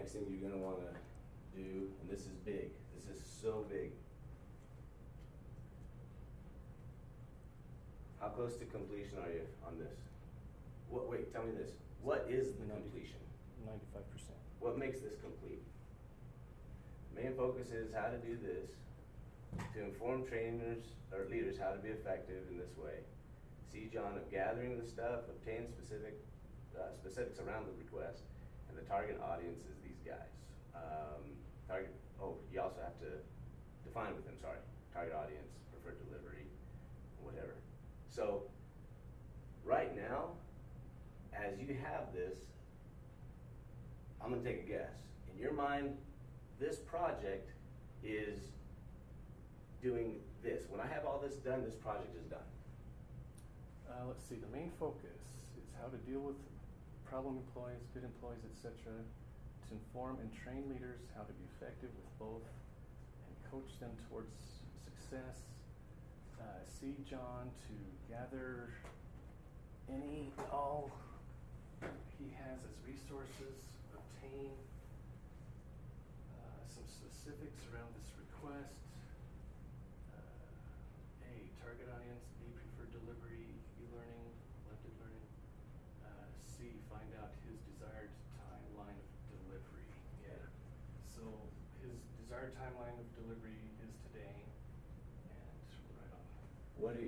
next thing you're gonna wanna do, and this is big, this is so big. How close to completion are you on this? Wait, tell me this. What is the completion? 95%. What makes this complete? Main focus is how to do this, to inform trainers or leaders how to be effective in this way. See John of gathering the stuff, obtain specifics around the request, and the target audience is these guys. You also have to define with them, target audience, preferred delivery, whatever. So, right now, as you have this, I'm gonna take a guess. In your mind, this project is doing this. When I have all this done, this project is done. Let's see, the main focus is how to deal with problem employees, good employees, etc., to inform and train leaders how to be effective with both and coach them towards success. See John to gather all he has as resources, obtain some specifics around this request. A, target audience, B, preferred delivery, e-learning, blended learning. C, find out his desired timeline of delivery. Yeah. So his desired timeline of delivery is today, and we're right on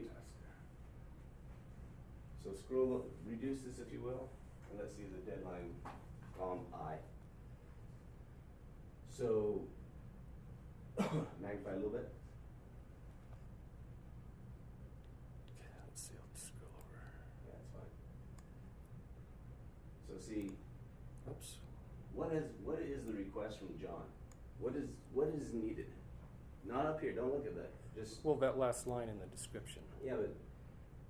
task there. So reduce this if you will, and let's see the deadline, column I. So, magnify a little bit. Okay, let's see, I'll scroll over. Yeah, that's fine. So see, Oops. what is the request from John? What is needed? Not up here, don't look at that. Just, Well, that last line in the description. yeah, but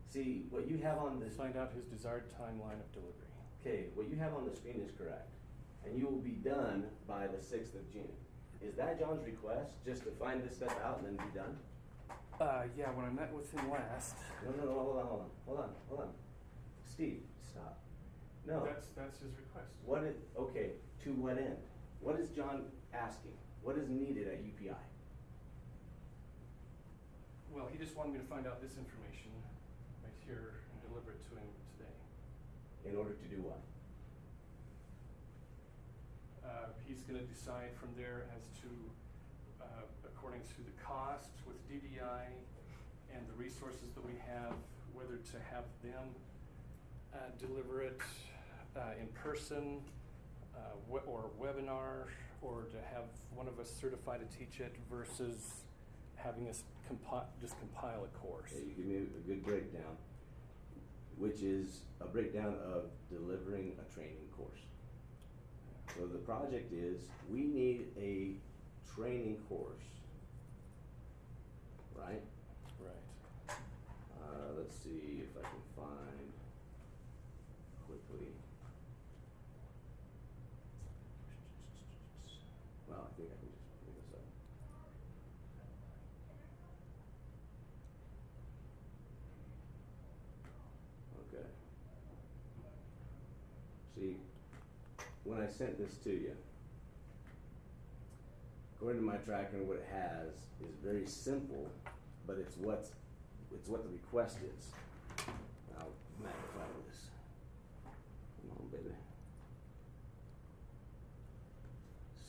see, what you have on this, Find out his desired timeline of delivery. okay, what you have on the screen is correct. And you will be done by the 6th of June. Is that John's request, just to find this stuff out and then be done? Yeah, when I met with him last. No, hold on. Steve, stop. No. That's his request. Okay, to what end? What is John asking? What is needed at UPI? Well, he just wanted me to find out this information right here and deliver it to him today. In order to do what? He's going to decide from there as to, according to the cost with DDI and the resources that we have, whether to have them deliver it in person or webinar, or to have one of us certified to teach it versus having us just compile a course. Okay, you give me a good breakdown, which is a breakdown of delivering a training course. So the project is, we need a training course, right? Right. Let's see if I can find quickly. Well, I think I can just bring this up. Okay. See, when I sent this to you, according to my tracker, what it has is very simple, but it's what the request is. I'll magnify this. Come on, baby.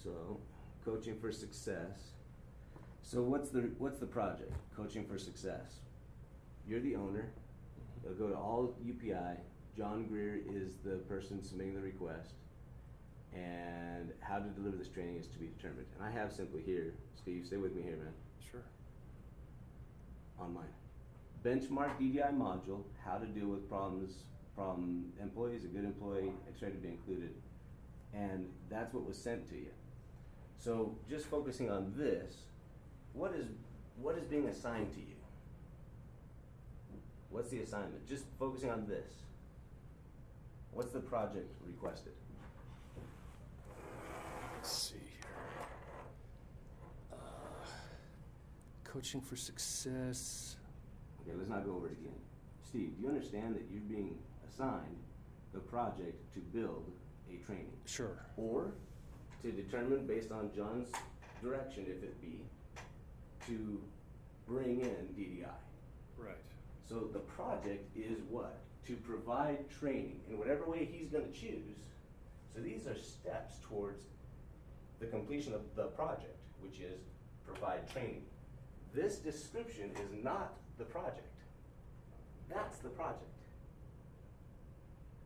So, coaching for success. So what's the project? Coaching for success. You're the owner. It'll go to all UPI. John Greer is the person submitting the request. And how to deliver this training is to be determined. And I have simply here, Steve, stay with me here, man. Sure. On mine. Benchmark DDI module, how to deal with problems from employees, a good employee, expected to be included. And that's what was sent to you. So just focusing on this, what is being assigned to you? What's the assignment? Just focusing on this. What's the project requested? Let's see here. Coaching for success. Okay, let's not go over it again. Steve, do you understand that you're being assigned the project to build a training? Sure. Or to determine, based on John's direction, if it be, to bring in DDI. Right. So the project is what? To provide training in whatever way he's gonna choose. So these are steps towards the completion of the project, which is provide training. This description is not the project. That's the project.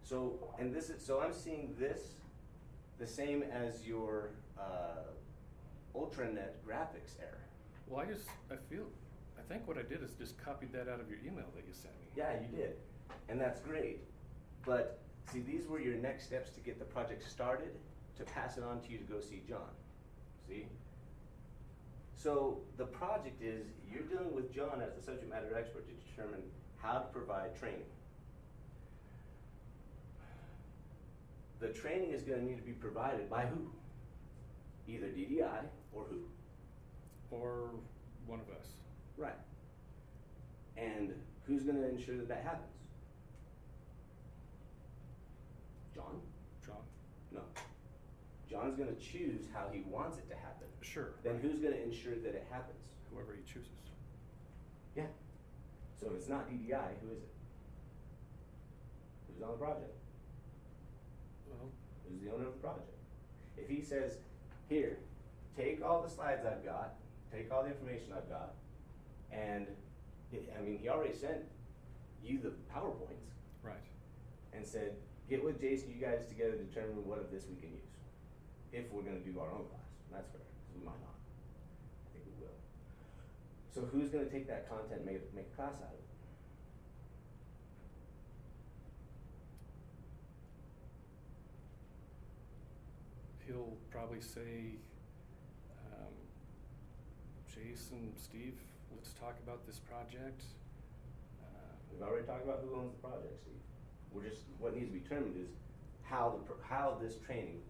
So, and this is, so I'm seeing this the same as your Ultranet graphics error. Well, I think what I did is just copied that out of your email that you sent me. Yeah, you did, and that's great. But see, these were your next steps to get the project started, to pass it on to you to go see John. See? So the project is, you're dealing with John as the subject matter expert to determine how to provide training. The training is going to need to be provided by who? Either DDI or who? Or one of us. Right. And who's going to ensure that that happens? John? John? No. John's going to choose how he wants it to happen. Sure. Then who's going to ensure that it happens? Whoever he chooses. Yeah. So if it's not DDI, who is it? Who's on the project? Well, Who's the owner of the project? If he says, here, take all the slides I've got, take all the information I've got, and, I mean, he already sent you the PowerPoints. right. And said, get with Jason, you guys together to determine what of this we can use. If we're gonna do our own class. That's fair, because we might not. I think we will. So who's gonna take that content and make a class out of it? He'll probably say, Jason, Steve, let's talk about this project. We've already talked about who owns the project, Steve. What needs to be determined is how this training,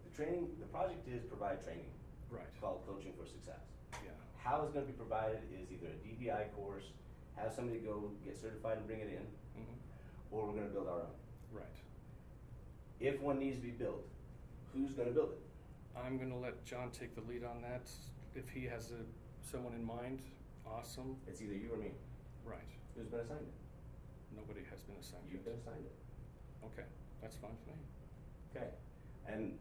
the project is provide training. Right. Called Coaching for Success. Yeah. How it's gonna be provided is either a DDI course, have somebody go get certified and bring it in, Mm-hmm. or we're gonna build our own. Right. If one needs to be built, who's gonna build it? I'm gonna let John take the lead on that. If he has someone in mind, awesome. It's either you or me. Right. Who's been assigned it? Nobody has been assigned You've yet. been assigned it. Okay, that's fine for me. Okay. And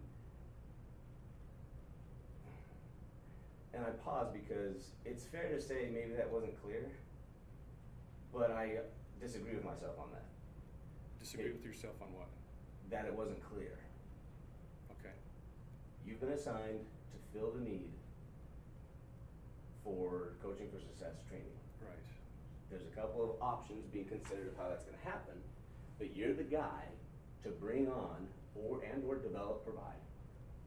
I pause because it's fair to say maybe that wasn't clear, but I disagree with myself on that. Disagree with yourself on what? That it wasn't clear. Okay. You've been assigned to fill the need for Coaching for Success training. Right. There's a couple of options being considered of how that's gonna happen, but you're the guy to bring on or provide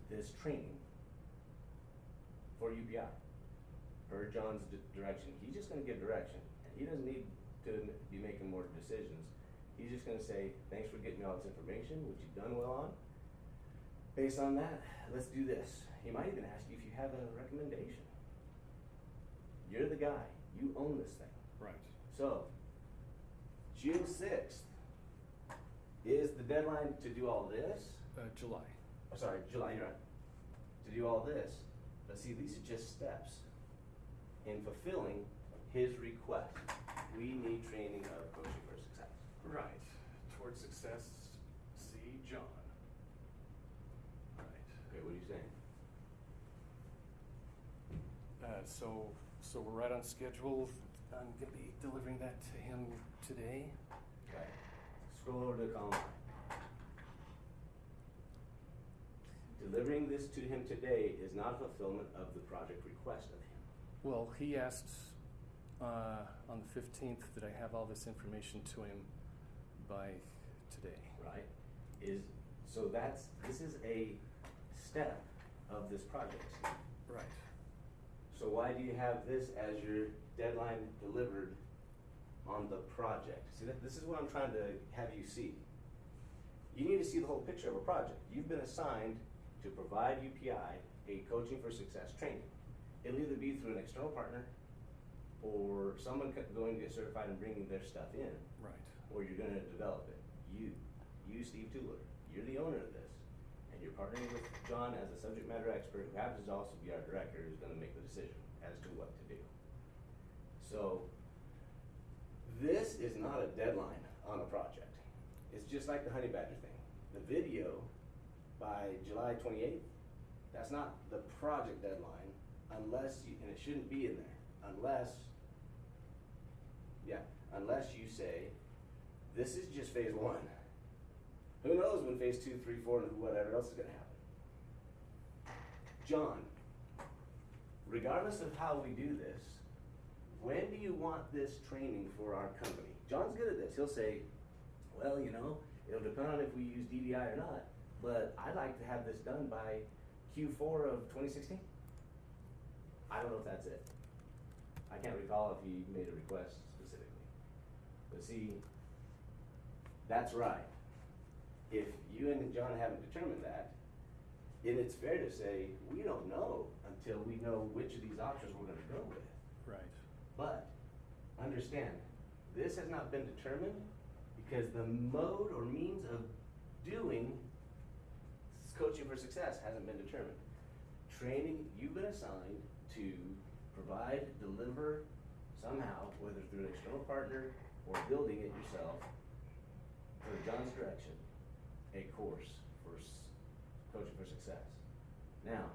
this training for UPI. Per John's direction. He's just gonna give direction, and he doesn't need to be making more decisions. He's just gonna say, thanks for getting me all this information, which you've done well on. Based on that, let's do this. He might even ask you if you have a recommendation. You're the guy, you own this thing. Right. So, June 6th is the deadline to do all this. July. Oh, sorry, July, you're right. To do all this. But see, these are just steps in fulfilling his request. We need training of Coaching for Success. Right. Towards success, see John. Right. Okay, what are you saying? So we're right on schedule. I'm gonna be delivering that to him today. Okay. Scroll over to column 9. Delivering this to him today is not a fulfillment of the project request of him. Well, he asked on the 15th that I have all this information to him by today. Right? This is a step of this project. Right. So why do you have this as your deadline delivered on the project? See, this is what I'm trying to have you see. You need to see the whole picture of a project. You've been assigned to provide UPI a Coaching for Success training. It'll either be through an external partner or someone going to get certified and bringing their stuff in. Right. Or you're going to develop it. You, Steve Tuller, you're the owner of this, and you're partnering with John as a subject matter expert, who happens to also be our director, who's gonna make the decision as to what to do. So, this is not a deadline on a project. It's just like the Honey Badger thing. The video, by July 28th, that's not the project deadline unless you, and it shouldn't be in there, unless you say, this is just phase 1. Who knows when phase 2, 3, 4, and whatever else is gonna happen. John, regardless of how we do this, when do you want this training for our company? John's good at this. He'll say, well, you know, it'll depend on if we use DDI or not, but I'd like to have this done by Q4 of 2016. I don't know if that's it. I can't recall if he made a request specifically. But see, that's right. If you and John haven't determined that, then it's fair to say, we don't know until we know which of these options we're gonna go with. Right. But, understand, this has not been determined because the mode or means of doing coaching for success hasn't been determined. Training, you've been assigned to provide, deliver somehow, whether through an external partner or building it yourself, for John's direction, a course for coaching for success. Now,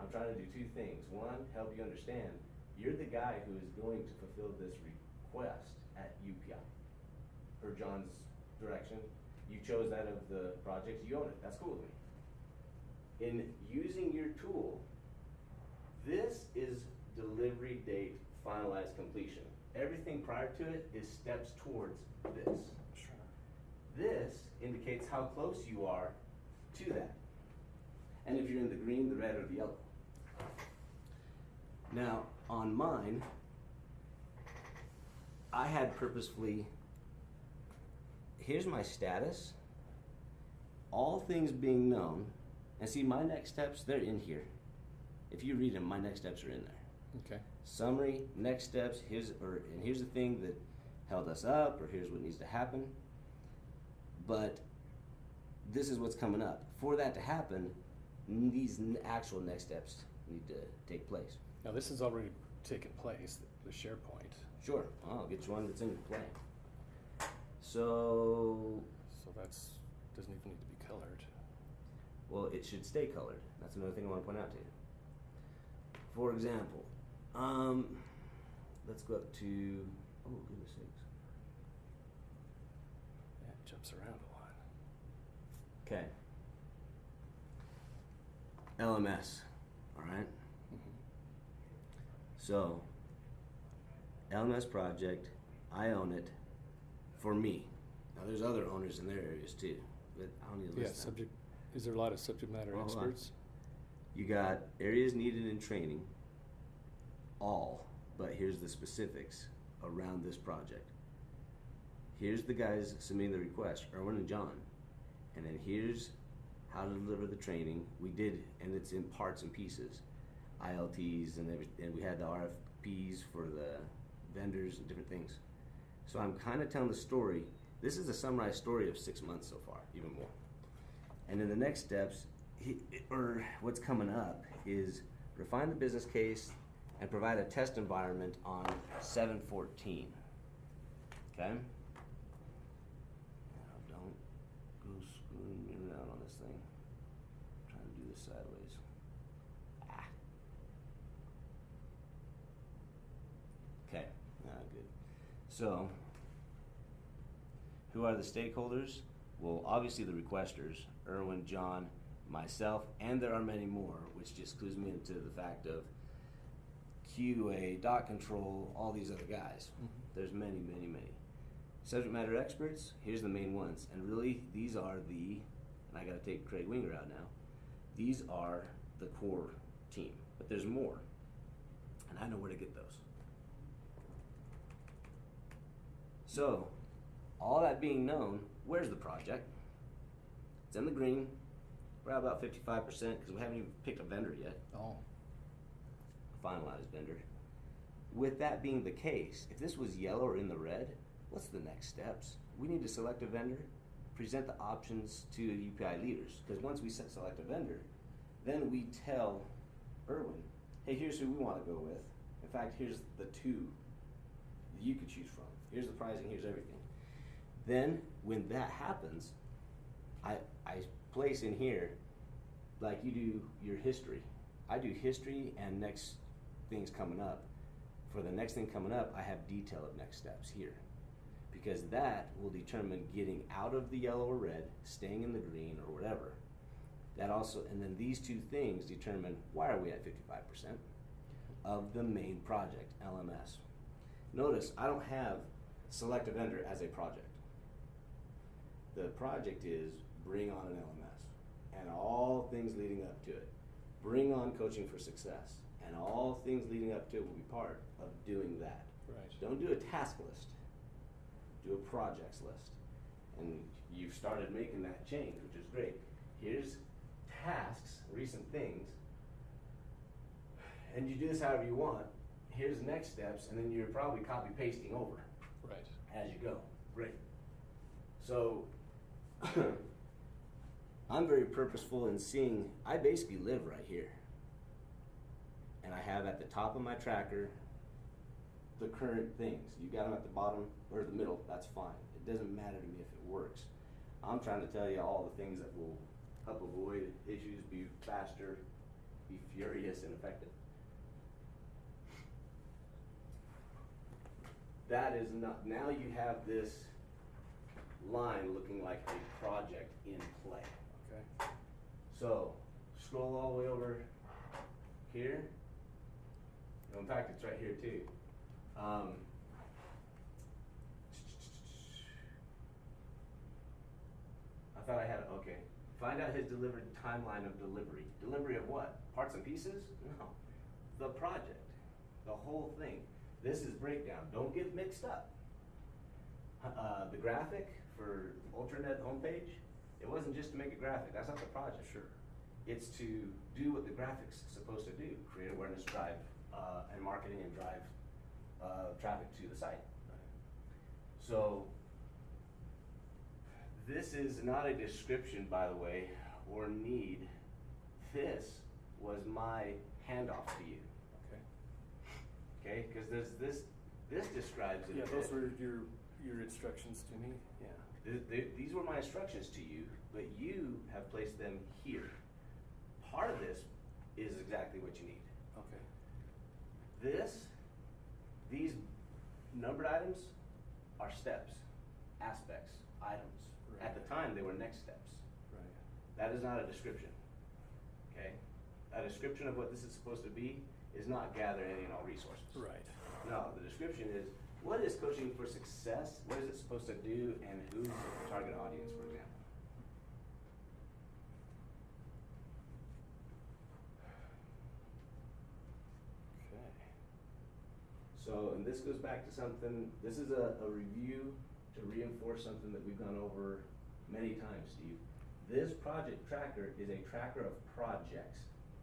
I'm trying to do 2 things. One, help you understand, you're the guy who is going to fulfill this request at UPI, per John's direction. You chose that of the projects, you own it, that's cool with me. In using your tool, this is delivery date finalized completion. Everything prior to it is steps towards this. Sure. This indicates how close you are to that. And if you're in the green, the red, or the yellow. Now, on mine, I had purposefully, here's my status, all things being known, and see my next steps, they're in here. If you read them, my next steps are in there. Okay. Summary, next steps, here's the thing that held us up, or here's what needs to happen. But this is what's coming up. For that to happen, these actual next steps need to take place. Now this has already taken place, the SharePoint. Sure, I'll get you one that's in play. So That's, doesn't even need to be colored. well, it should stay colored. That's another thing I want to point out to you. For example, let's go up to, oh goodness sakes. Yeah, it jumps around a lot. Okay. LMS, all right? So, LMS project, I own it for me. Now there's other owners in their areas too, but I don't need to Yeah, list them. is there a lot of subject matter Well, hold on. experts? You got areas needed in training, all, but here's the specifics around this project. Here's the guys submitting the request, Erwin and John, and then here's how to deliver the training. We did, and it's in parts and pieces, ILTs, and we had the RFPs for the vendors and different things. So I'm kind of telling the story. This is a summarized story of 6 months so far, even more. And then the next steps, or what's coming up, is refine the business case and provide a test environment on 7/14. Okay? Now, don't go screwing in and out on this thing. I'm trying to do this sideways. Okay, good. So, who are the stakeholders? Well, obviously the requesters, Erwin, John, myself, and there are many more, which just clues me into the fact of QA, dot control, all these other guys. There's many, many, many. Subject matter experts, here's the main ones. And really, these are and I gotta take Craig Winger out now, these are the core team, but there's more. And I know where to get those. So, all that being known, where's the project? It's in the green. We're at about 55% because we haven't even picked a vendor yet. Oh. Finalized vendor. With that being the case, if this was yellow or in the red, what's the next steps? We need to select a vendor, present the options to UPI leaders. Because once we select a vendor, then we tell Irwin, hey, here's who we want to go with. In fact, here's the two that you could choose from. Here's the pricing, here's everything. Then, when that happens, I place in here, like you do your history. I do history and next things coming up. For the next thing coming up, I have detail of next steps here. Because that will determine getting out of the yellow or red, staying in the green or whatever. That also, and then these two things determine why are we at 55% of the main project, LMS. Notice, I don't have select a vendor as a project. The project is bring on an LMS and all things leading up to it. Bring on coaching for success and all things leading up to it will be part of doing that. Right. Don't do a task list, do a projects list. And you've started making that change, which is great. Here's tasks, recent things, and you do this however you want. Here's next steps, and then you're probably copy pasting over Right. as you go. Great. So I'm very purposeful in seeing, I basically live right here. And I have at the top of my tracker the current things. You got them at the bottom or the middle, that's fine. It doesn't matter to me if it works. I'm trying to tell you all the things that will help avoid issues, be faster, be furious and effective. That is not, now you have this line looking like a project in play. Okay. So, scroll all the way over here. In fact, it's right here too. I thought I had it, okay. Find out his delivered timeline of delivery. Delivery of what? Parts and pieces? No. The project. The whole thing. This is breakdown. Don't get mixed up. The graphic for Ultranet homepage, it wasn't just to make a graphic. That's not the project. Sure. It's to do what the graphic's supposed to do. Create awareness, drive, and marketing and drive traffic to the site. So, this is not a description, by the way, or need. This was my handoff to you. Okay, because there's this describes it. Yeah, those were your instructions to me. Yeah, these were my instructions to you, but you have placed them here. Part of this is exactly what you need. Okay. These numbered items are steps, aspects, items. Right. At the time, they were next steps. Right. That is not a description. Okay, a description of what this is supposed to be is not gather any and all resources. Right. No, the description is, what is coaching for success? What is it supposed to do? And who's the target audience, for example? Okay. So, and this goes back to something, this is a review to reinforce something that we've gone over many times, Steve. This project tracker is a tracker of projects.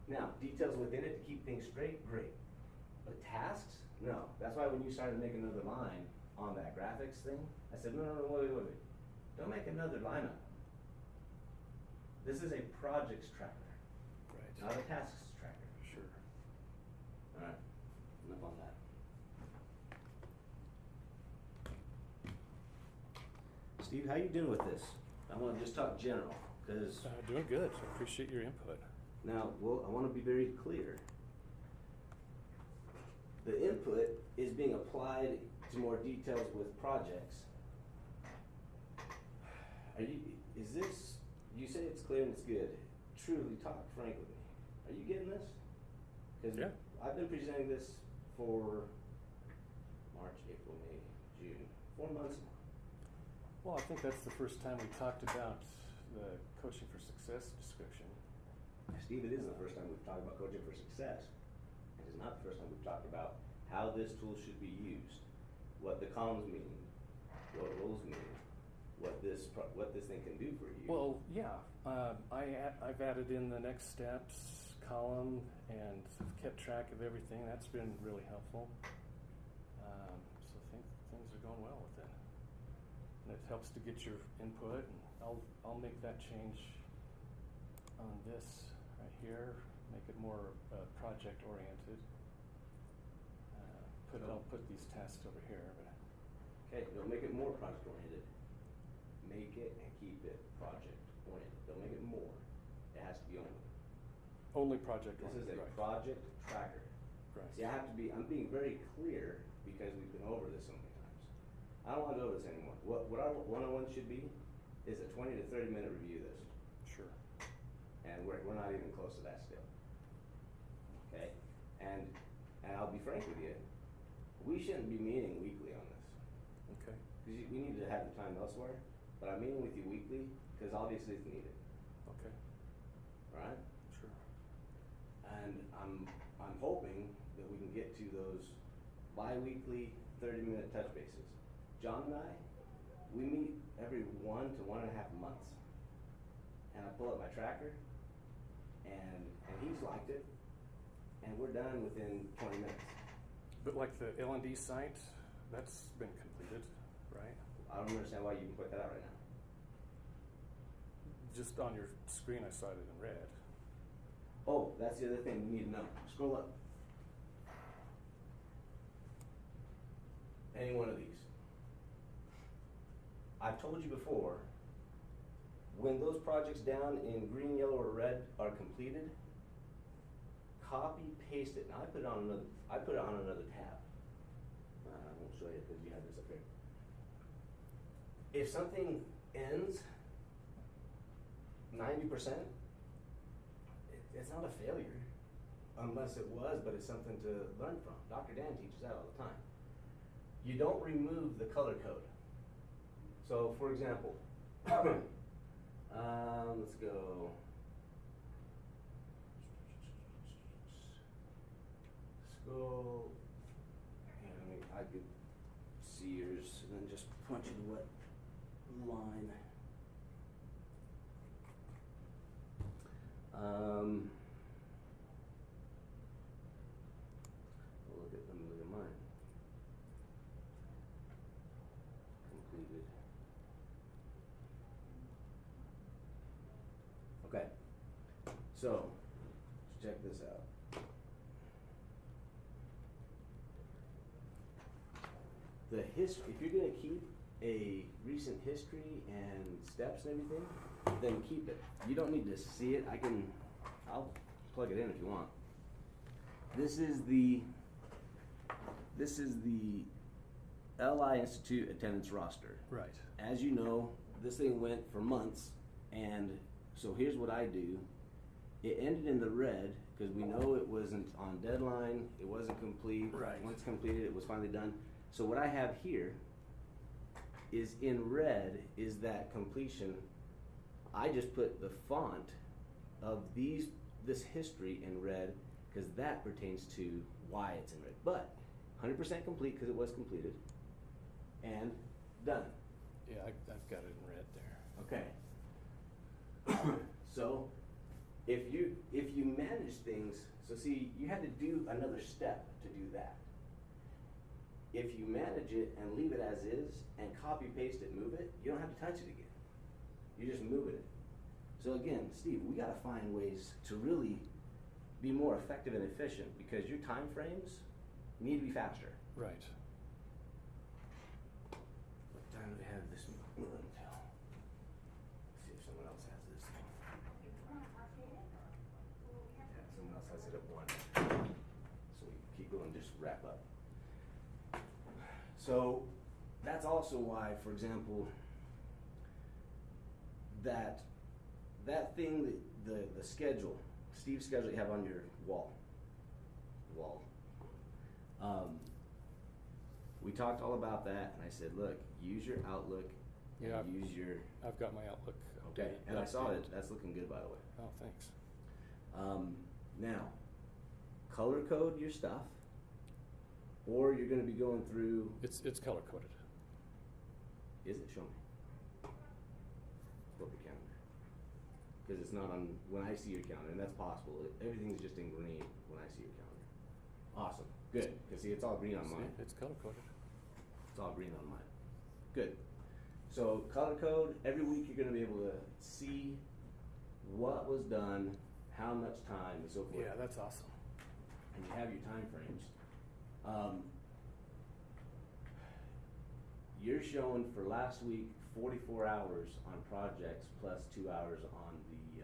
Now, details within it to keep things straight, great. But tasks, no. That's why when you started making another line on that graphics thing, I said, no, wait. Don't make another line up. This is a projects tracker, Right. not a tasks tracker. Sure. All right, enough on that. Steve, how you doing with this? I want to just talk general, because Doing good. I appreciate your input. now, I want to be very clear. The input is being applied to more details with projects. You say it's clear and it's good. Truly talk frank with me. Are you getting this? Because Yeah. I've been presenting this for March, April, May, June, 4 months now. Well, I think that's the first time we talked about the coaching for success description. Steve, it is the first time we've talked about coaching for success. It is not the first time we've talked about how this tool should be used, what the columns mean, what roles mean, what this thing can do for you. Well, yeah, I've added in the next steps column and kept track of everything. That's been really helpful. So I think things are going well with it. And it helps to get your input. And I'll make that change on this right here, make it more project oriented. I'll put these tasks over here, but. Okay, don't make it more project oriented. Make it and keep it project oriented. Don't make it more. It has to be only. Only project This oriented, is a right. project tracker. Right. See, I'm being very clear because we've been over this so many times. I don't want to go over this anymore. What our one-on-one should be is a 20 to 30 minute review of this. Sure. And we're not even close to that still. Okay? And I'll be frank with you, we shouldn't be meeting weekly on this. Okay. Because we need to have the time elsewhere, but I'm meeting with you weekly because obviously it's needed. Okay. Right? Sure. And I'm hoping that we can get to those bi-weekly 30-minute touch bases. John and I, we meet every 1 to 1.5 months. And I pull up my tracker, and he's liked it, and we're done within 20 minutes. But like the L&D site, that's been completed, right? I don't understand why you can put that out right now. Just on your screen, I saw it in red. Oh, that's the other thing you need to know. Scroll up. Any one of these. I've told you before, when those projects down in green, yellow, or red are completed, copy, paste it. Now I put it on another tab. I won't show you because you have this up here. If something ends 90%, it's not a failure, unless it was, but it's something to learn from. Dr. Dan teaches that all the time. You don't remove the color code. So, for example, let's go. Scroll. I could see yours and then just point you to what line. Let me look at mine. Completed. Okay. So, let's check this out. The history, if you're gonna keep a recent history and steps and everything, then keep it. You don't need to see it. I'll plug it in if you want. This is the LI Institute attendance roster. Right. As you know, this thing went for months, and so here's what I do. It ended in the red because we know it wasn't on deadline, it wasn't complete. Right. Once completed, it was finally done. So what I have here is in red is that completion. I just put the font of this history in red because that pertains to why it's in red. But 100% complete because it was completed and done. Yeah, I've got it in red there. Okay. So if you manage things, so see, you had to do another step to do that. If you manage it and leave it as is and copy paste it, move it, you don't have to touch it again. You're just moving it. So again, Steve, we got to find ways to really be more effective and efficient because your time frames need to be faster. Right. What time do we have this meeting until? Let's see if someone else has this. Yeah, someone else has it at 1. So we keep going, just wrap up. So that's also why, for example, that thing, the schedule, Steve's schedule you have on your wall. We talked all about that, and I said, look, use your Outlook. Yeah, and use your. I've got my Outlook. Okay, and I saw updated. it. That's looking good, by the way. Oh, thanks. Now, color code your stuff, or you're going to be going through. It's color coded. Is it? Show me. Flip your calendar. Because it's not on, when I see your calendar, and that's possible, everything's just in green when I see your calendar. Awesome, good, because see, it's all green on mine. It's color coded. It's all green on mine. Good. So color code, every week you're gonna be able to see what was done, how much time, and so forth. Yeah, that's awesome. And you have your time frames. You're showing for last week 44 hours on projects plus 2 hours on the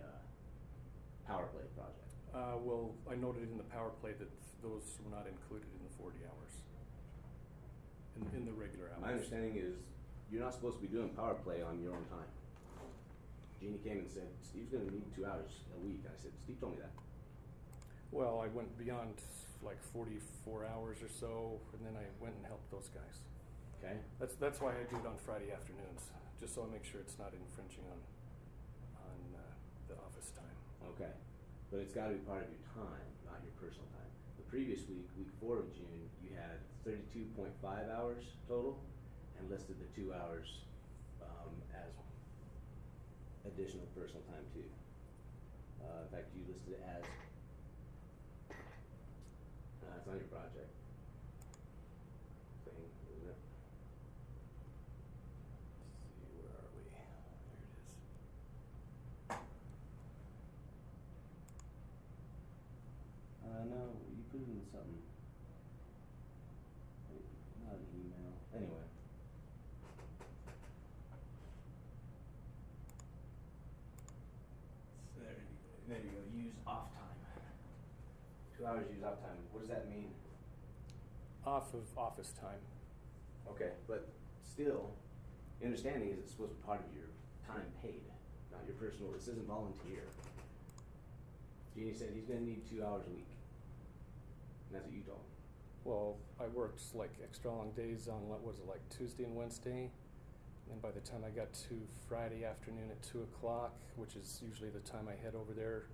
power play project. Well, I noted in the power play that those were not included in the 40 hours, in the regular hours. My understanding is you're not supposed to be doing power play on your own time. Jeannie came and said, Steve's gonna need 2 hours a week. I said, Steve told me that. Well, I went beyond like 44 hours or so, and then I went and helped those guys. Okay? That's why I do it on Friday afternoons, just so I make sure it's not infringing on the office time. Okay. But it's gotta be part of your time, not your personal time. The previous week, week 4 of June, you had 32.5 hours total and listed the 2 hours as additional personal time too. In fact, you listed it as, it's on your project thing, isn't it? Let's see, where are we? There it is. No, you put it in something. Not an email. Anyway. So there you go. Use off time. 2 hours use off time. What does that mean? Off of office time. Okay, but still, the understanding is it's supposed to be part of your time paid, not your personal. This isn't volunteer. Jeannie said he's gonna need 2 hours a week. And that's what you told me. Well, I worked like extra long days on, what was it, like Tuesday and Wednesday? And then by the time I got to Friday afternoon at 2 o'clock, which is usually the time I head over there,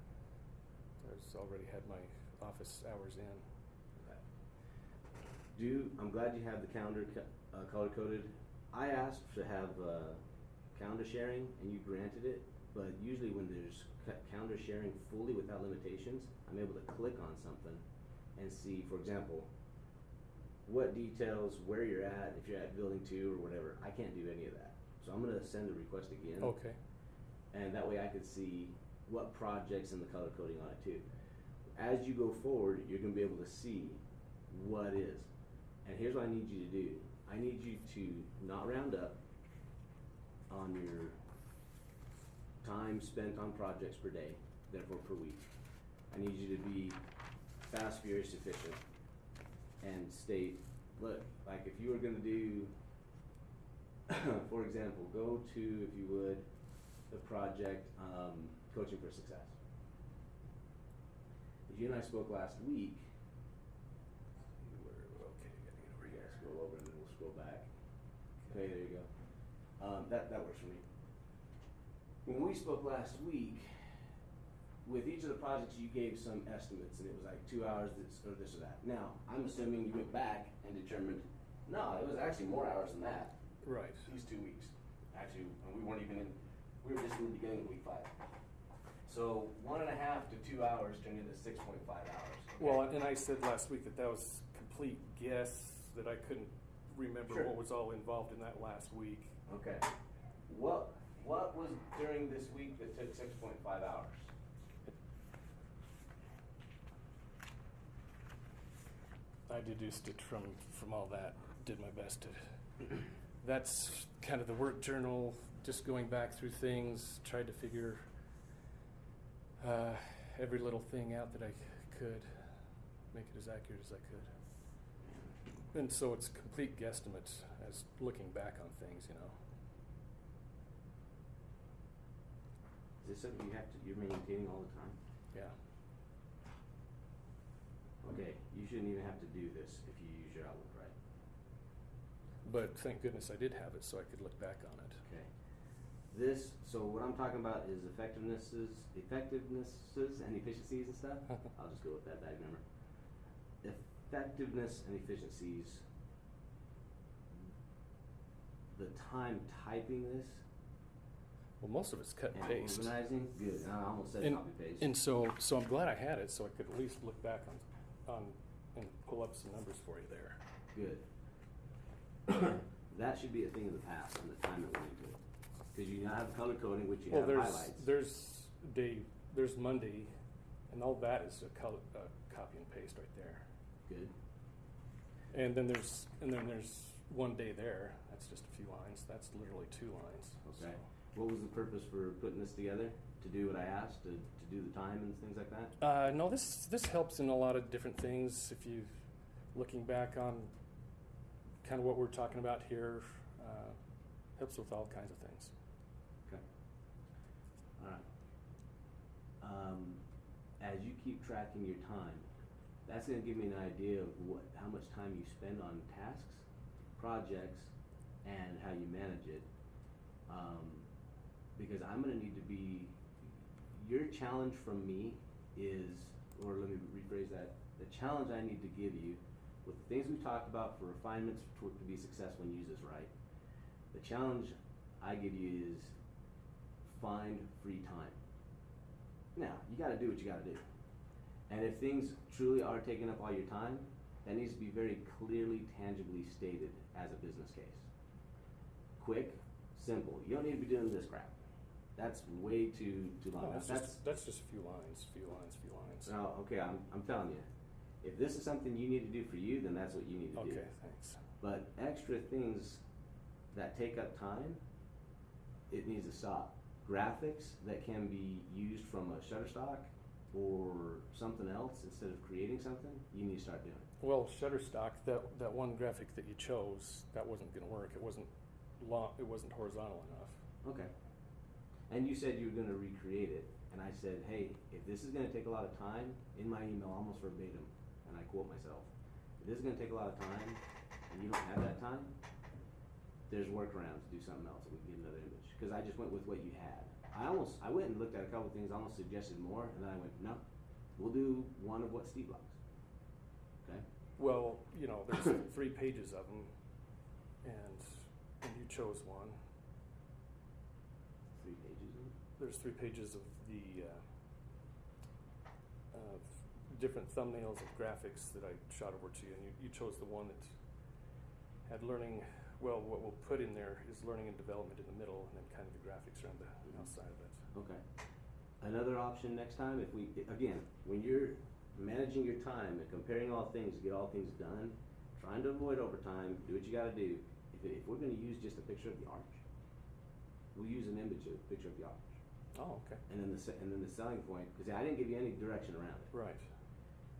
I was already had my office hours in. Okay. I'm glad you have the calendar color coded. I asked to have calendar sharing and you granted it, but usually when there's calendar sharing fully without limitations, I'm able to click on something and see, for example, what details, where you're at, if you're at building 2 or whatever. I can't do any of that. So I'm gonna send the request again. Okay. And that way I could see what projects and the color coding on it too. As you go forward, you're gonna be able to see what is. And here's what I need you to do. I need you to not round up on your time spent on projects per day, therefore per week. I need you to be fast, furious, efficient, and state, look, like if you were gonna do, for example, go to, if you would, the project, Coaching for Success. You and I spoke last week. Okay, gotta get over Yeah, here. scroll over and then we'll scroll back. Okay, there you go. That works for me. When we spoke last week, with each of the projects you gave some estimates and it was like 2 hours or this or that. Now, I'm assuming you went back and determined, no, it was actually more hours than that. Right. These 2 weeks. Actually, we weren't even in, we were just in the beginning of week 5. So 1.5 to 2 hours turned into 6.5 hours. Okay? Well, and I said last week that was complete guess, that I couldn't remember Sure. what was all involved in that last week. Okay. What was during this week that took 6.5 hours? I deduced it from all that, did my best to. That's kind of the work journal, just going back through things, tried to figure every little thing out that I could, make it as accurate as I could. And so it's complete guesstimates as looking back on things, you know. Is this something you're maintaining all the time? Yeah. Okay, you shouldn't even have to do this if you use your Outlook right. But thank goodness I did have it so I could look back on it. Okay. So what I'm talking about is effectivenesses and efficiencies and stuff. I'll just go with that bag number. Effectiveness and efficiencies. The time typing this Well, most of it's cut and and paste. organizing, good. I almost said And, copy paste. and so I'm glad I had it so I could at least look back on and pull up some numbers for you there. Good. that should be a thing of the past and the time that went into it. Because you now have color coding, which you Well, have highlights. there's Monday, and all that is a copy and paste right there. Good. And then there's one day there. That's just a few lines. That's literally 2 lines. Okay. So. What was the purpose for putting this together? To do what I asked, to do the time and things like that? No, this helps in a lot of different things. If you looking back on kind of what we're talking about here, helps with all kinds of things. Okay. All right. As you keep tracking your time, that's going to give me an idea of how much time you spend on tasks, projects, and how you manage it. Because I'm going to need to be, your challenge from me is, or let me rephrase that, the challenge I need to give you with the things we've talked about for refinements to be successful and use this right. The challenge I give you is find free time. Now, you got to do what you got to do. And if things truly are taking up all your time, that needs to be very clearly, tangibly stated as a business case. Quick, simple. You don't need to be doing this crap. That's way too long. No, that's just a few lines. No, okay, I'm telling you. If this is something you need to do for you, then that's what you need to do. Okay, thanks. But extra things that take up time, it needs to stop. Graphics that can be used from a Shutterstock or something else instead of creating something, you need to start doing. Well, Shutterstock, that one graphic that you chose, that wasn't going to work. It wasn't long. It wasn't horizontal enough. Okay. And you said you were going to recreate it, and I said, hey, if this is going to take a lot of time, in my email, almost verbatim, and I quote myself, if this is going to take a lot of time, and you don't have that time, there's workarounds to do something else, and we can get another image. Because I just went with what you had. I went and looked at a couple of things, almost suggested more, and then I went, no, we'll do one of what Steve likes. Okay? Well, there's 3 pages of them, and you chose one. 3 pages of it? There's 3 pages of the different thumbnails of graphics that I shot over to you, and you chose the one that had learning. Well, what we'll put in there is learning and development in the middle, and then kind of the graphics around the outside of it. Okay. Another option next time, again, when you're managing your time and comparing all things to get all things done, trying to avoid overtime, do what you got to do. If we're going to use just a picture of the arch, we'll use an image of a picture of the arch. Oh, okay. And then the selling point, because I didn't give you any direction around it. Right.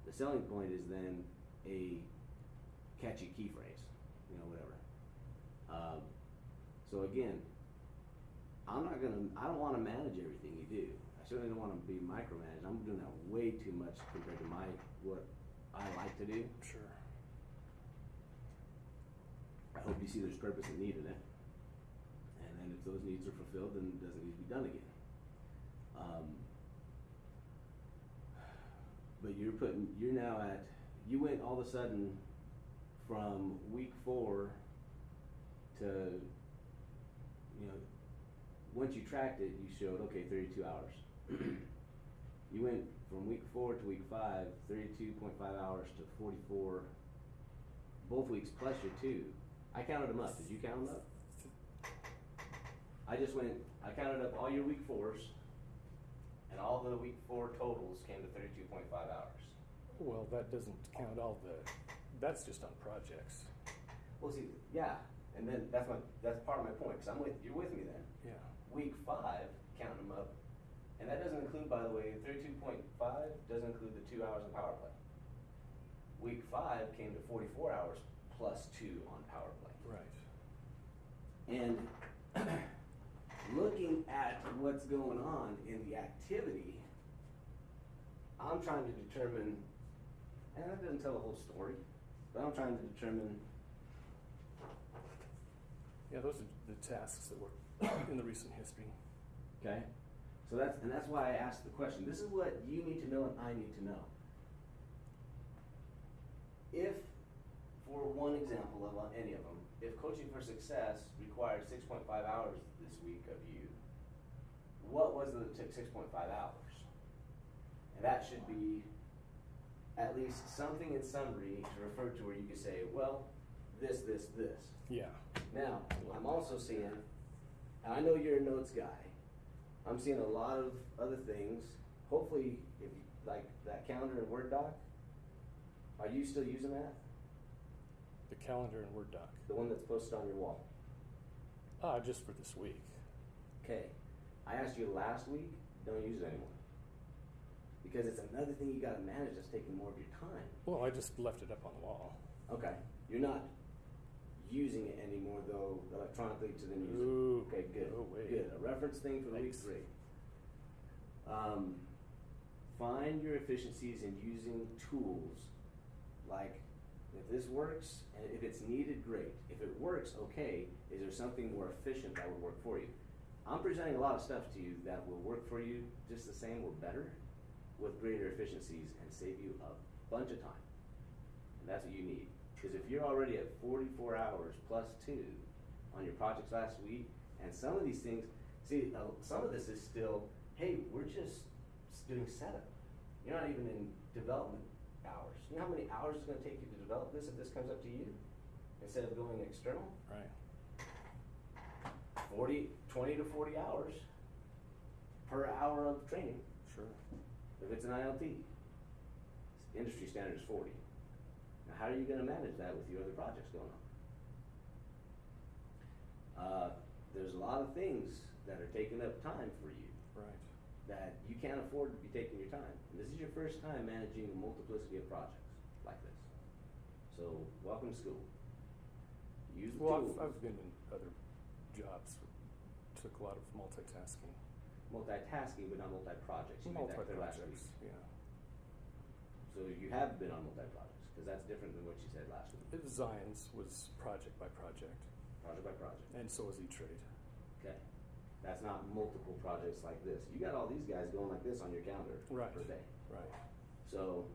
The selling point is then a catchy key phrase, whatever. So again, I don't want to manage everything you do. I certainly don't want to be micromanaged. I'm doing that way too much compared to what I like to do. Sure. I hope you see there's purpose and need in it. And then if those needs are fulfilled, then it doesn't need to be done again. But you went all of a sudden from week 4 to, once you tracked it, you showed, okay, 32 hours. You went from week 4 to week 5, 32.5 hours to 44, both weeks plus your 2. I counted them up. Did you count them up? I counted up all your week 4s, and all the week 4 totals came to 32.5 hours. Well, that doesn't count that's just on projects. Well, see, yeah, and then that's part of my point, because you're with me then. Yeah. Week 5, counting them up, and that doesn't include, by the way, 32.5 doesn't include the 2 hours of power play. Week 5 came to 44 hours plus 2 on power play. Right. And looking at what's going on in the activity, I'm trying to determine, and that doesn't tell the whole story, but I'm trying to determine. Yeah, those are the tasks that were in the recent history. Okay, so that's why I asked the question. This is what you need to know and I need to know. If, for one example of any of them, if Coaching for Success required 6.5 hours this week of you, what was the 6.5 hours? And that should be at least something in summary to refer to where you could say, well, this. Yeah. Now, I'm also seeing, and I know you're a notes guy, I'm seeing a lot of other things. Hopefully, if you, like that calendar and Word doc, are you still using that? The calendar and Word doc. The one that's posted on your wall? Just for this week. Okay. I asked you last week, don't use it anymore. Because it's another thing you gotta manage that's taking more of your time. Well, I just left it up on the wall. Okay. You're not using it anymore though electronically to then use Ooh. it. Okay, good. No way. Good. A reference thing for week Thanks. 3. Find your efficiencies in using tools like if this works and if it's needed, great. If it works, okay. Is there something more efficient that would work for you? I'm presenting a lot of stuff to you that will work for you just the same or better with greater efficiencies and save you a bunch of time. And that's what you need. Because if you're already at 44 hours plus 2 on your projects last week, and some of these things, see, some of this is still, hey, we're just doing setup. You're not even in development hours. You know how many hours it's going to take you to develop this if this comes up to you instead of going external? Right. 20 to 40 hours per hour of training. Sure. If it's an ILT, industry standard is 40. Now, how are you going to manage that with your other projects going on? There's a lot of things that are taking up time for you Right. that you can't afford to be taking your time. And this is your first time managing a multiplicity of projects like this. So, welcome to school. Use the Well, tools. I've been in other jobs. Took a lot of multitasking. Multitasking, but not multi-projects. You made that clear last week. Multi-projects, yeah. So you have been on multi-projects, because that's different than what you said last week. Zions was project by project, Project by project. and so was E-Trade. Okay. That's not multiple projects like this. You got all these guys going like this on your calendar Right. per day. Right. So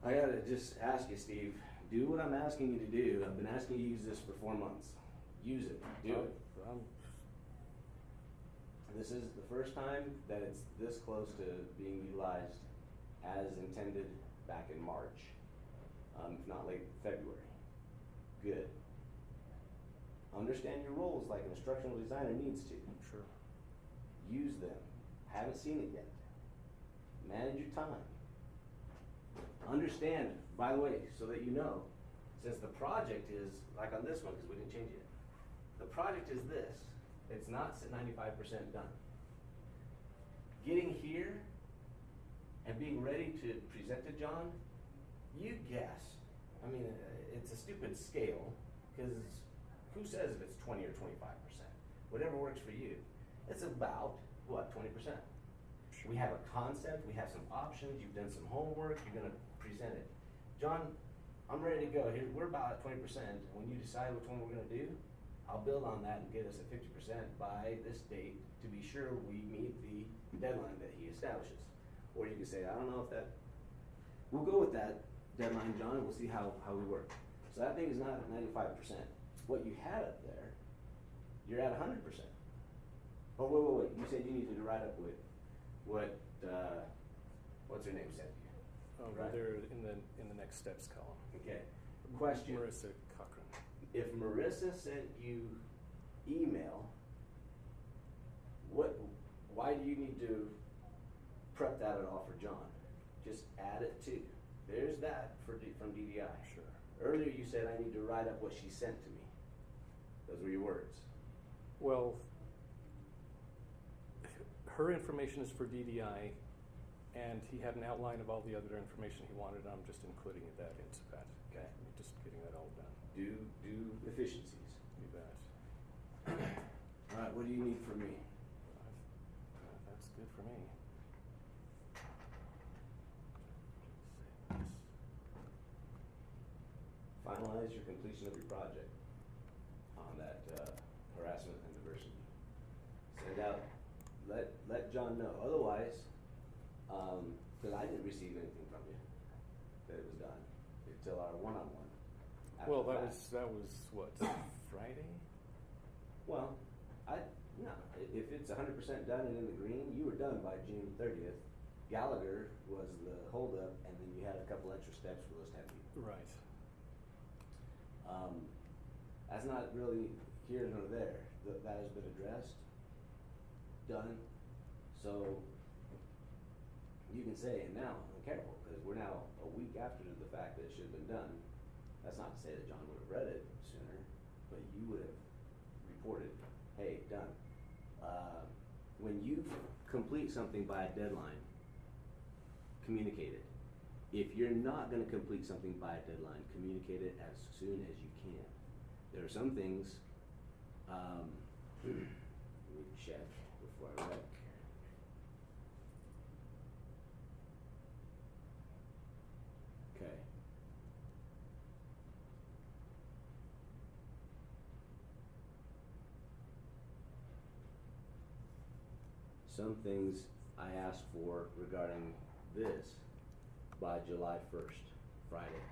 I gotta just ask you, Steve, do what I'm asking you to do. I've been asking you to use this for 4 months. Use it. Do it. This is the first time that it's this close to being utilized as intended back in March, if not late February. Good. Understand your roles like an instructional designer needs to. Sure. Use them. Haven't seen it yet. Manage your time. Understand, by the way, so that you know, since the project is, like on this one, because we didn't change it, the project is this. It's not 95% done. Getting here and being ready to present to John, you guess. I mean, it's a stupid scale, because who says if it's 20 or 25%? Whatever works for you. It's about, what, 20%? Sure. We have a concept, we have some options, you've done some homework, you're gonna present it. John, I'm ready to go. Here, we're about at 20%. When you decide which one we're gonna do, I'll build on that and get us at 50% by this date to be sure we meet the deadline that he establishes. Or you can say, I don't know if that, we'll go with that deadline, John, and we'll see how we work. So that thing is not at 95%. What you had up there, you're at 100%. Oh, wait, you said you needed to write up with what, what's her name said to you? Oh, Right. they're in the next steps column. Okay, question. Marissa Cochran. If Marissa sent you email, why do you need to prep that at all for John? Just add it to. There's that from DDI. Sure. Earlier you said I need to write up what she sent to me. Those were your words. Well, her information is for DDI, and he had an outline of all the other information he wanted, and I'm just including that into that. Okay. Just getting that all done. Do efficiencies. You bet. All right, what do you need from me? That's good for me. Finalize your completion of your project on that harassment and diversity. Send out, let John know. Otherwise, because I didn't receive anything from you that it was done until our one-on-one. after Well, the that fact. was what, Friday? Well, no, if it's 100% done and in the green, you were done by June 30th. Gallagher was the holdup, and then you had a couple extra steps for those 10 people. Right. That's not really here nor there. That has been addressed, done. So you can say, and now, I'm careful, because we're now a week after the fact that it should have been done. That's not to say that John would have read it sooner, but you would have reported, hey, done. When you complete something by a deadline, communicate it. If you're not gonna complete something by a deadline, communicate it as soon as you can. There are some things, let me check before I wreck. Okay. Some things I asked for regarding this by July 1st, Friday,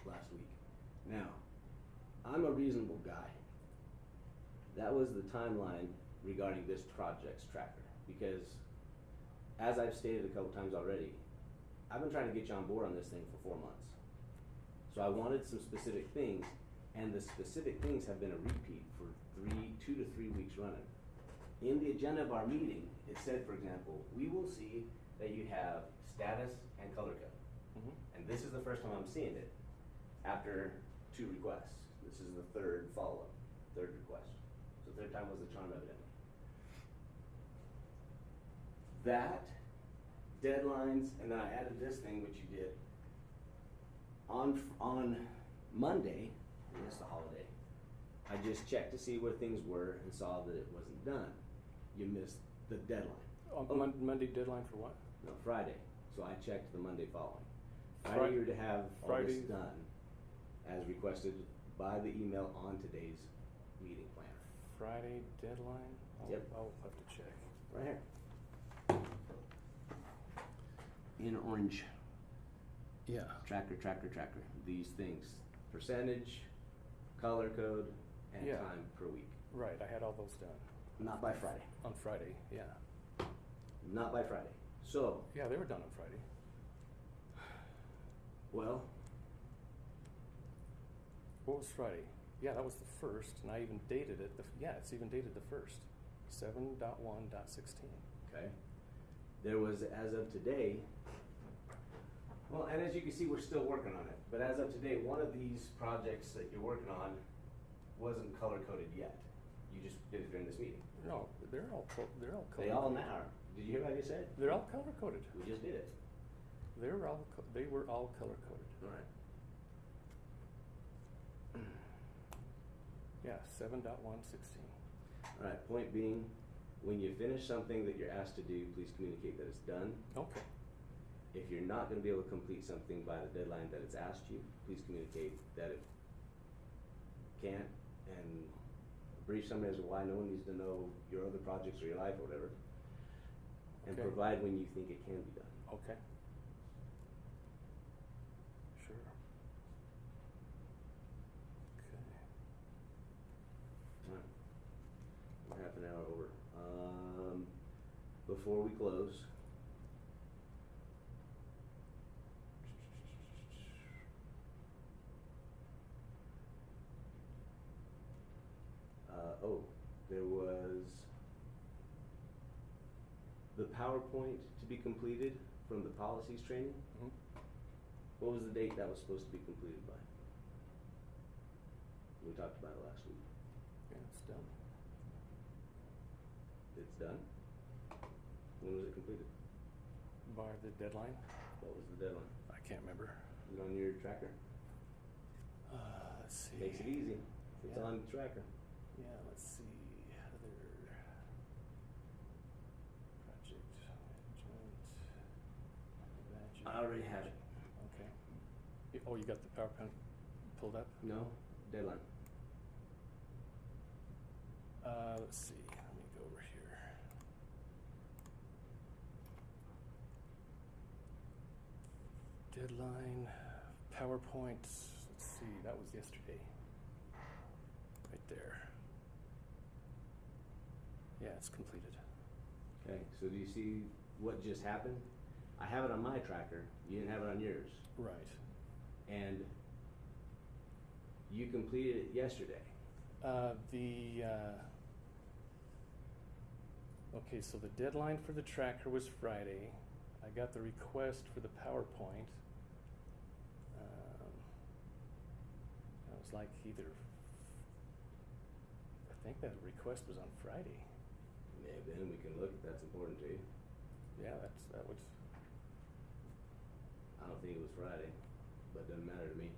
last week. Now, I'm a reasonable guy. That was the timeline regarding this project's tracker, because as I've stated a couple times already, I've been trying to get you on board on this thing for 4 months. So I wanted some specific things, and the specific things have been a repeat for 2 to 3 weeks running. In the agenda of our meeting, it said, for example, we will see that you have status and color code. Mhm. And this is the first time I'm seeing it after 2 requests. This is the third follow-up, third request. So third time was the charm, evidently. That, deadlines, and then I added this thing, which you did. On Monday, and it's the holiday, I just checked to see where things were and saw that it wasn't done. You missed the deadline. Monday deadline for what? No, Friday. So I checked the Monday following. I Friday- need to have all Friday- this done as requested by the email on today's meeting planner. Friday deadline? Yep. I'll have to check. Right here. In orange. Yeah. Tracker. These things. Percentage, color code, and Yeah. time per week. Right, I had all those done. Not by Friday. On Friday, yeah. Not by Friday. So, Yeah, they were done on Friday. well, What was Friday? Yeah, that was the first, and I even dated it. Yeah, it's even dated the first. 7.1.16. okay. There was, as of today, well, and as you can see, we're still working on it. But as of today, one of these projects that you're working on wasn't color coded yet. You just did it during this meeting. No, they're all color. They all now are. Did you hear what I just said? They're all color coded. We just did it. They were all color coded. All right. Yeah, 7.1.16. All right, point being, when you finish something that you're asked to do, please communicate that it's done. Okay. If you're not gonna be able to complete something by the deadline that it's asked you, please communicate that it can't, and brief somebody as to why. No one needs to know your other projects or your life or whatever. And Okay. provide when you think it can be done. Okay. Sure. Okay. All right. We're half an hour over. Before we close, there was the PowerPoint to be completed from the policies training. Mhm. What was the date that was supposed to be completed by? We talked about it last week. Yeah, it's done. It's done? When was it completed? By the deadline? What was the deadline? I can't remember. Is it on your tracker? Let's see. Makes it easy. It's Yeah. on the tracker. Yeah, let's see. Other project management. I already have it. Okay. Oh, you got the PowerPoint pulled up? No? Deadline. Let's see. Let me go over here. Deadline, PowerPoint. Let's see. That was yesterday. Right there. Yeah, it's completed. Okay, so do you see what just happened? I have it on my tracker. You didn't have it on yours. Right. And You completed it yesterday. Okay, so the deadline for the tracker was Friday. I got the request for the PowerPoint. It was like I think that request was on Friday. Yeah, then we can look if that's important to you. Yeah, that was. I don't think it was Friday, but it doesn't matter to me.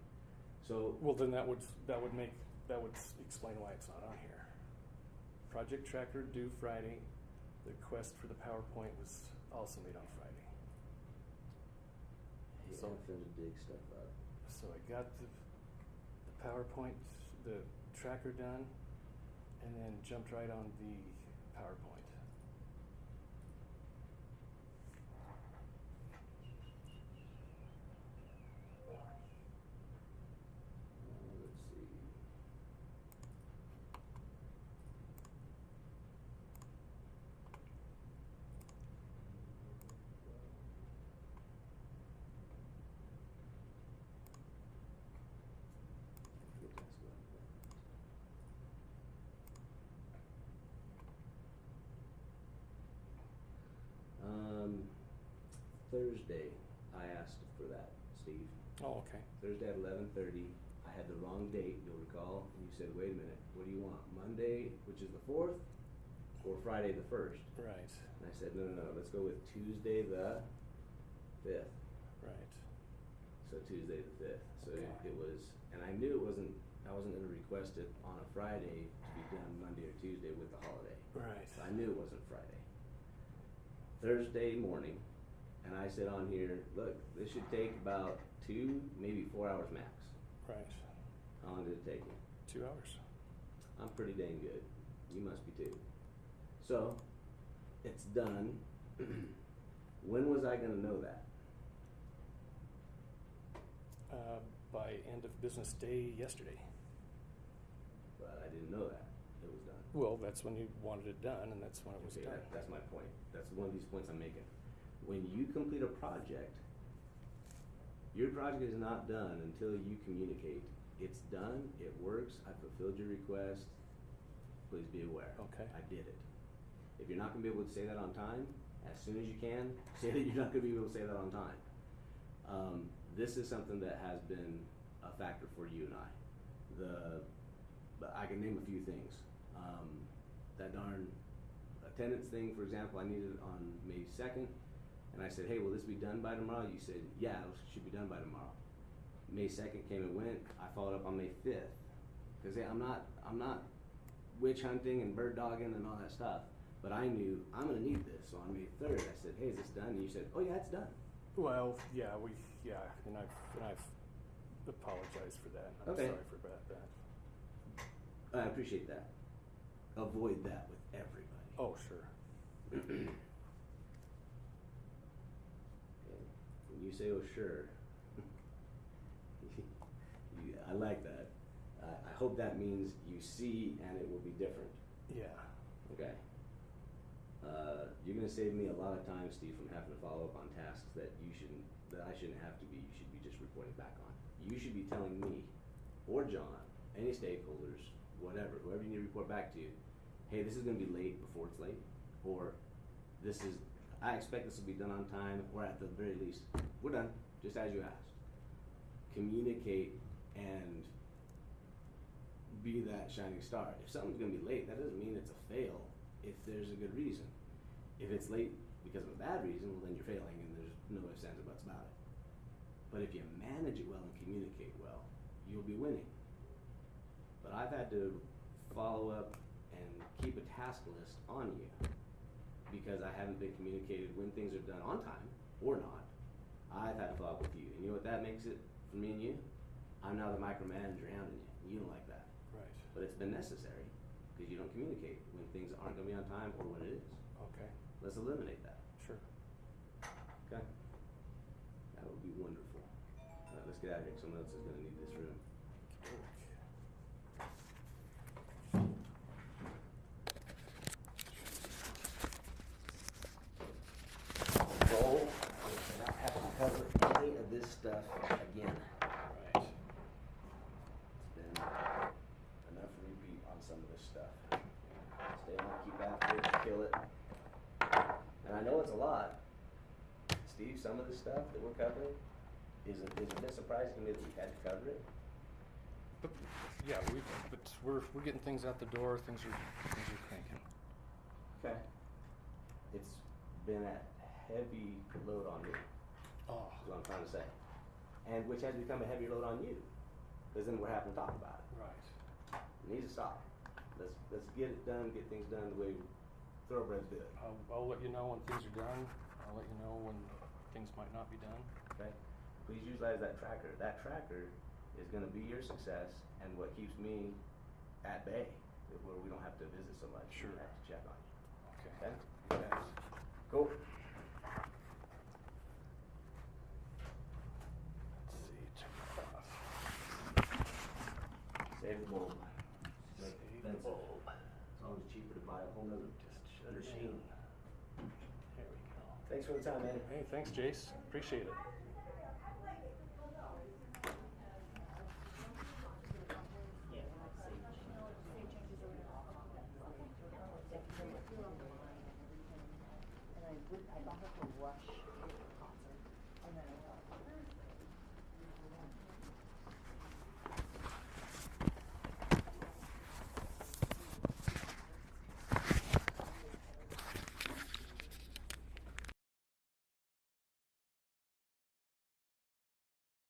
So. Well, then that would explain why it's not on here. Project tracker due Friday. The request for the PowerPoint was also made on Friday. Yeah, So to dig stuff up. So I got the PowerPoint, the tracker done, and then jumped right on the PowerPoint. Let's see. Thursday, I asked for that, Steve. Oh, okay. Thursday at 11:30. I had the wrong date, you'll recall. And you said, wait a minute, what do you want? Monday, which is the 4th, or Friday the 1st? Right. And I said, no, let's go with Tuesday the 5th. Right. So Tuesday the 5th. So Okay. it was, and I knew I wasn't gonna request it on a Friday to be done Monday or Tuesday with the holiday. Right. So I knew it wasn't Friday. Thursday morning, and I said on here, look, this should take about 2, maybe 4 hours max. Right. How long did it take you? 2 hours. I'm pretty dang good. You must be too. So, it's done. When was I gonna know that? By end of business day yesterday. But I didn't know that it was done. Well, that's when you wanted it done, and that's when it was Okay, done. that's my point. That's one of these points I'm making. When you complete a project, your project is not done until you communicate. It's done, it works, I fulfilled your request, please be aware. Okay. I did it. If you're not gonna be able to say that on time, as soon as you can, say that you're not gonna be able to say that on time. This is something that has been a factor for you and I. But I can name a few things. That darn attendance thing, for example, I needed it on May 2nd, and I said, hey, will this be done by tomorrow? You said, yeah, it should be done by tomorrow. May 2nd came and went, I followed up on May 5th. Because I'm not witch hunting and bird dogging and all that stuff, but I knew I'm gonna need this. So on May 3rd, I said, hey, is this done? And you said, oh yeah, it's done. Well, and I've apologized for that. I'm Okay. sorry for that. I appreciate that. Avoid that with everybody. Oh, sure. Okay. When you say, oh, sure, I like that. I hope that means you see and it will be different. Yeah. Okay. You're going to save me a lot of time, Steve, from having to follow up on tasks that I shouldn't have to be. You should be just reporting back on. You should be telling me, or John, any stakeholders, whatever, whoever you need to report back to, hey, this is going to be late before it's late, or I expect this will be done on time, or at the very least, we're done, just as you asked. Communicate and be that shining star. If something's going to be late, that doesn't mean it's a fail if there's a good reason. If it's late because of a bad reason, well, then you're failing and there's no ifs, ands, or buts about it. But if you manage it well and communicate well, you'll be winning. But I've had to follow up and keep a task list on you because I haven't been communicated when things are done on time or not. I've had to follow up with you. And you know what that makes it for me and you? I'm now the micromanager hounding you. You don't like that. Right. But it's been necessary because you don't communicate when things aren't going to be on time or when it is. Okay. Let's eliminate that. Sure. Okay? That would be wonderful. All right, let's get out of here. Someone else is going to need this room. Goal is to not have to cover any of this stuff again. Right. It's been I know it's a lot. Steve, some of the stuff that we're covering is a bit surprising to me that we've had to cover it. But, yeah, we're getting things out the door, things are cranking. Okay. It's been a heavy load on me, Oh, is what I'm trying to say. And which has become a heavy load on you, because then we're having to talk about it. right. It needs to stop. Let's get it done, get things done the way thoroughbreds do it. I'll let you know when things are done. I'll let you know when things might not be done. Okay? Please utilize that tracker. That tracker is gonna be your success and what keeps me at bay, where we don't have to visit so much. Sure. We have to check on you. Okay. Okay? Yes. Cool. Let's see, check it off. Save the bulb. Save the That's- bulb. It's always cheaper to buy a whole nother Just shut it machine. down. There we go. Thanks for the time, man. Hey, thanks, Jace. Appreciate it. I don't have to rush to the concert, and then